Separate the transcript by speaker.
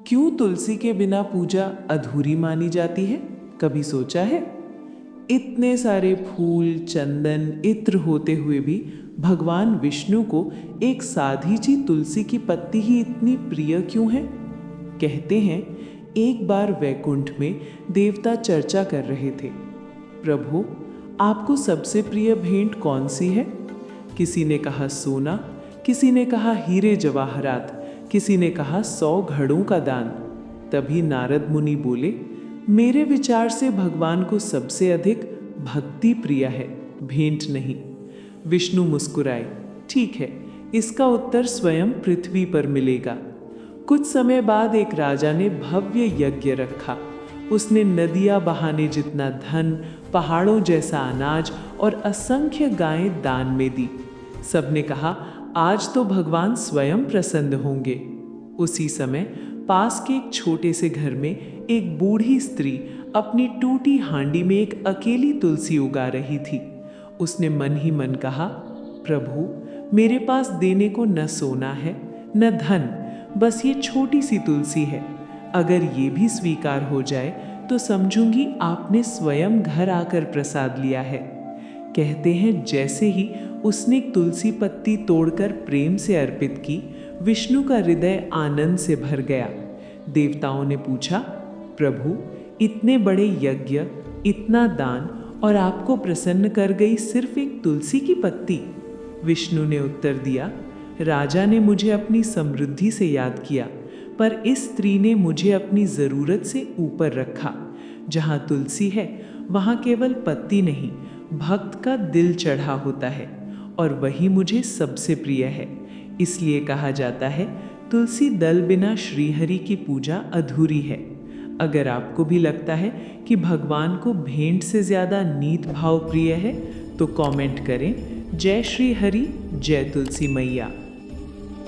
Speaker 1: क्यों तुलसी के बिना पूजा अधूरी मानी जाती है? कभी सोचा है? इतने सारे फूल, चंदन, इत्र होते हुए भी भगवान विष्णु को एक साधी सी तुलसी की पत्ती ही इतनी प्रिय क्यों है? कहते हैं एक बार वैकुंठ में देवता चर्चा कर रहे थे, प्रभु आपको सबसे प्रिय भेंट कौन सी है? किसी ने कहा सोना, किसी ने कहा हीरे जवाहरात, किसी ने कहा 100 घड़ों का दान। तभी नारद मुनि बोले, मेरे विचार से भगवान को सबसे अधिक भक्ति प्रिय है, भेंट नहीं। विष्णु मुस्कुराए, ठीक है, इसका उत्तर स्वयं पृथ्वी पर मिलेगा। कुछ समय बाद एक राजा ने भव्य यज्ञ रखा। उसने नदियां बहाने जितना धन, पहाड़ों जैसा अनाज और असंख्य गायें दान में दी। सबने कहा आज तो भगवान स्वयं प्रसन्न होंगे। उसी समय पास के एक छोटे से घर में एक बूढ़ी स्त्री अपनी टूटी हांडी में एक अकेली तुलसी उगा रही थी। उसने मन ही मन कहा, प्रभु मेरे पास देने को न सोना है न धन, बस ये छोटी सी तुलसी है। अगर ये भी स्वीकार हो जाए तो समझूंगी आपने स्वयं घर आकर प्रसाद लिया है। कहते हैं जैसे ही उसने तुलसी पत्ती तोड़कर प्रेम से अर्पित की, विष्णु का हृदय आनंद से भर गया। देवताओं ने पूछा, प्रभु इतने बड़े यज्ञ, इतना दान और आपको प्रसन्न कर गई सिर्फ एक तुलसी की पत्ती? विष्णु ने उत्तर दिया, राजा ने मुझे अपनी समृद्धि से याद किया, पर इस स्त्री ने मुझे अपनी ज़रूरत से ऊपर रखा। जहाँ तुलसी है वहाँ केवल पत्ती नहीं, भक्त का दिल चढ़ा होता है, और वही मुझे सबसे प्रिय है। इसलिए कहा जाता है तुलसी दल बिना श्रीहरि की पूजा अधूरी है। अगर आपको भी लगता है कि भगवान को भेंट से ज़्यादा नीत भाव प्रिय है तो कमेंट करें। जय श्री हरि, जय तुलसी मैया।